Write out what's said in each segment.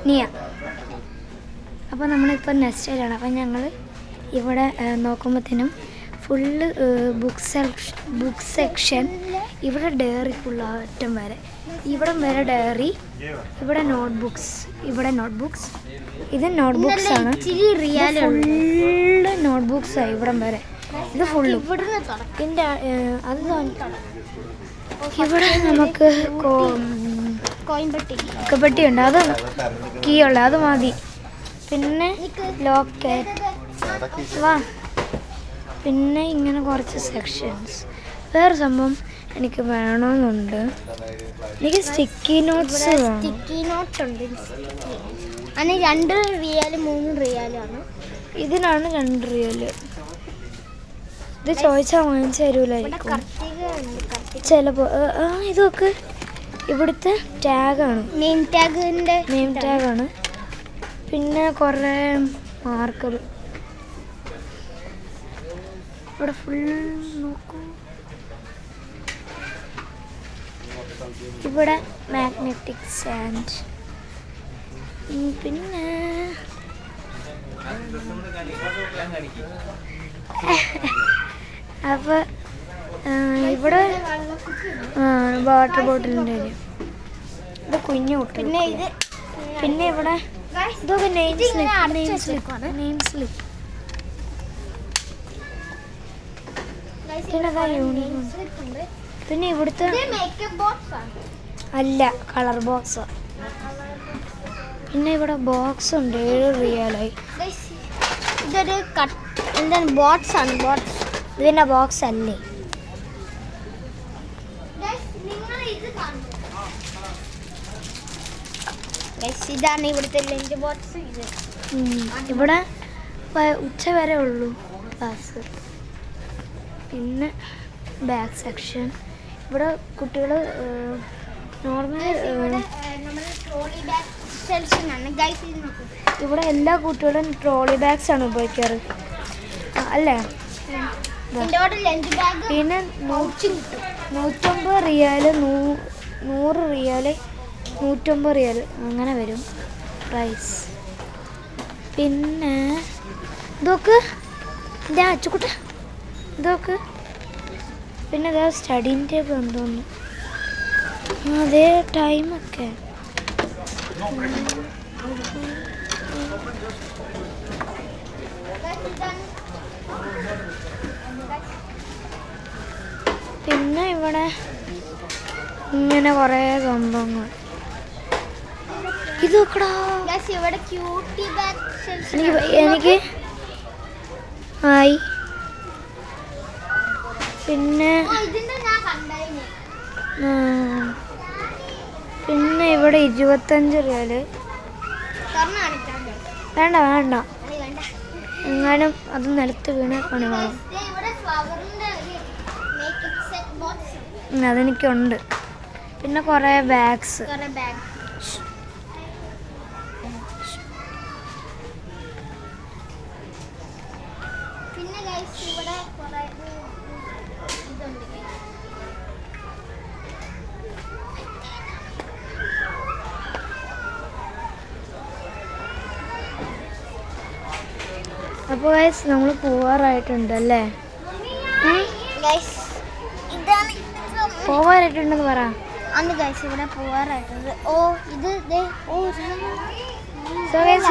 നിയ. അപ്പോൾ നമ്മളിപ്പോൾ നെസ്റ്റയിലാണ്. അപ്പം ഞങ്ങൾ ഇവിടെ നോക്കുമ്പോഴത്തേനും ഫുള്ള് ബുക്ക് സെക്ഷൻ. ഇവിടെ ഡയറി ഫുൾ അറ്റം വരെ, ഇവിടം വരെ ഡയറി, ഇവിടെ നോട്ട്ബുക്സ്, ഇവിടെ നോട്ട്ബുക്സ്, ഇത് നോട്ട്ബുക്സ് ആണ്. ഫുള്ള് നോട്ട്ബുക്സാണ് ഇവിടം വരെ. ഇത് ഫുള്ളും ഇതിൻ്റെ അത് ഇവിടെ നമുക്ക് കോയിൻപെട്ടി ഉണ്ട്, അത് കീ ഉള്ളത്, അത് മതി. പിന്നെ ലോക്കറ്റ് വാ. പിന്നെ ഇങ്ങനെ കുറച്ച് സെക്ഷൻസ്. വേറെ സംഭവം എനിക്ക് വേണമെന്നുണ്ട്. എനിക്ക് സ്റ്റിക്കി നോട്ട്സ് വേണം. സ്റ്റിക്കി നോട്ട് ഉണ്ട്. അതിന് 2 റിയാൽ 3 റിയാലാണ്. ഇതിനാണ് 2 റിയാൽ. ഇത് ചോദിച്ചാൽ വാങ്ങിച്ചു തരൂലായിരിക്കും ചിലപ്പോൾ. ഇതൊക്കെ ഇവിടുത്തെ ടാഗാണ്, നെയിം ടാഗാണ്. പിന്നെ കുറേ മാർക്കർ ഇവിടെ ഫുൾ നോക്കൂ. ഇവിടെ മാഗ്നറ്റിക് സാൻഡ്. പിന്നെ അപ്പോൾ ഇവിടെ വാട്ടർ ബോട്ടിലിൻ്റെ ഇത് കുഞ്ഞു കുട്ടി. പിന്നെ ഇവിടെ ഇതൊക്കെ നെയിം സ്ലിപ്പ്. പിന്നെ ഇവിടുത്തെ അല്ല, കളർ ബോക്സ്. പിന്നെ ഇവിടെ ബോക്സ് ഉണ്ട്, 7 റിയാലായി. ഇതൊരു എന്താണ് ബോട്ട്സ് ആണ്. ഇതിൻ്റെ ബോക്സ് അല്ലേ. ഇതാണ് ഇവിടുത്തെ ലഞ്ച് ബോക്സ്. ഇവിടെ ഉച്ച വരെ ഉള്ളൂ ക്ലാസ്. പിന്നെ ബാഗ് സെക്ഷൻ. ഇവിടെ കുട്ടികൾ നോർമൽ ഇവിടെ എല്ലാ കുട്ടികളും ട്രോളി ബാഗ്സ് ആണ് ഉപയോഗിക്കാറ് അല്ലേ. പിന്നെ 150 റിയാൽ, 100 റിയാൽ, 150 റിയാൽ അങ്ങനെ വരും പ്രൈസ്. പിന്നെ ഇതൊക്കെ എൻ്റെ അച്ചുക്കുട്ട ഇതൊക്കെ. പിന്നെ അതാ സ്റ്റഡിങ് ടേബിൾ എന്തോന്നു, അതേ ടൈമൊക്കെ. പിന്നെ ഇവിടെ ഇങ്ങനെ കുറേ സംഭവങ്ങൾ. ഇത് നോക്കടാ, എനിക്ക് ആയി. പിന്നെ ഇവിടെ 25 റിയാൽ. വേണ്ട എങ്ങാനും അത് നിലത്ത് വീണ പണികളും അതെനിക്കുണ്ട്. പിന്നെ കുറേ ബാഗ്സ്. അപ്പോൾ ഗൈസ് നമ്മൾ പോവാറായിട്ടുണ്ടല്ലേ. പോവാറായിട്ടുണ്ടെന്ന് പറ. അന്ന് ഗൈസ് ഇവിടെ പോവാറായിട്ടുണ്ട്.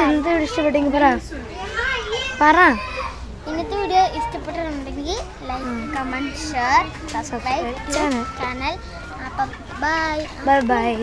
എന്ത് ഇഷ്ടപ്പെട്ടെങ്കിൽ പറ. ഇന്നത്തെ വീഡിയോ ഇഷ്ടപ്പെട്ടിട്ടുണ്ടെങ്കിൽ like, comment, share, subscribe channel. അപ്പം ബൈ.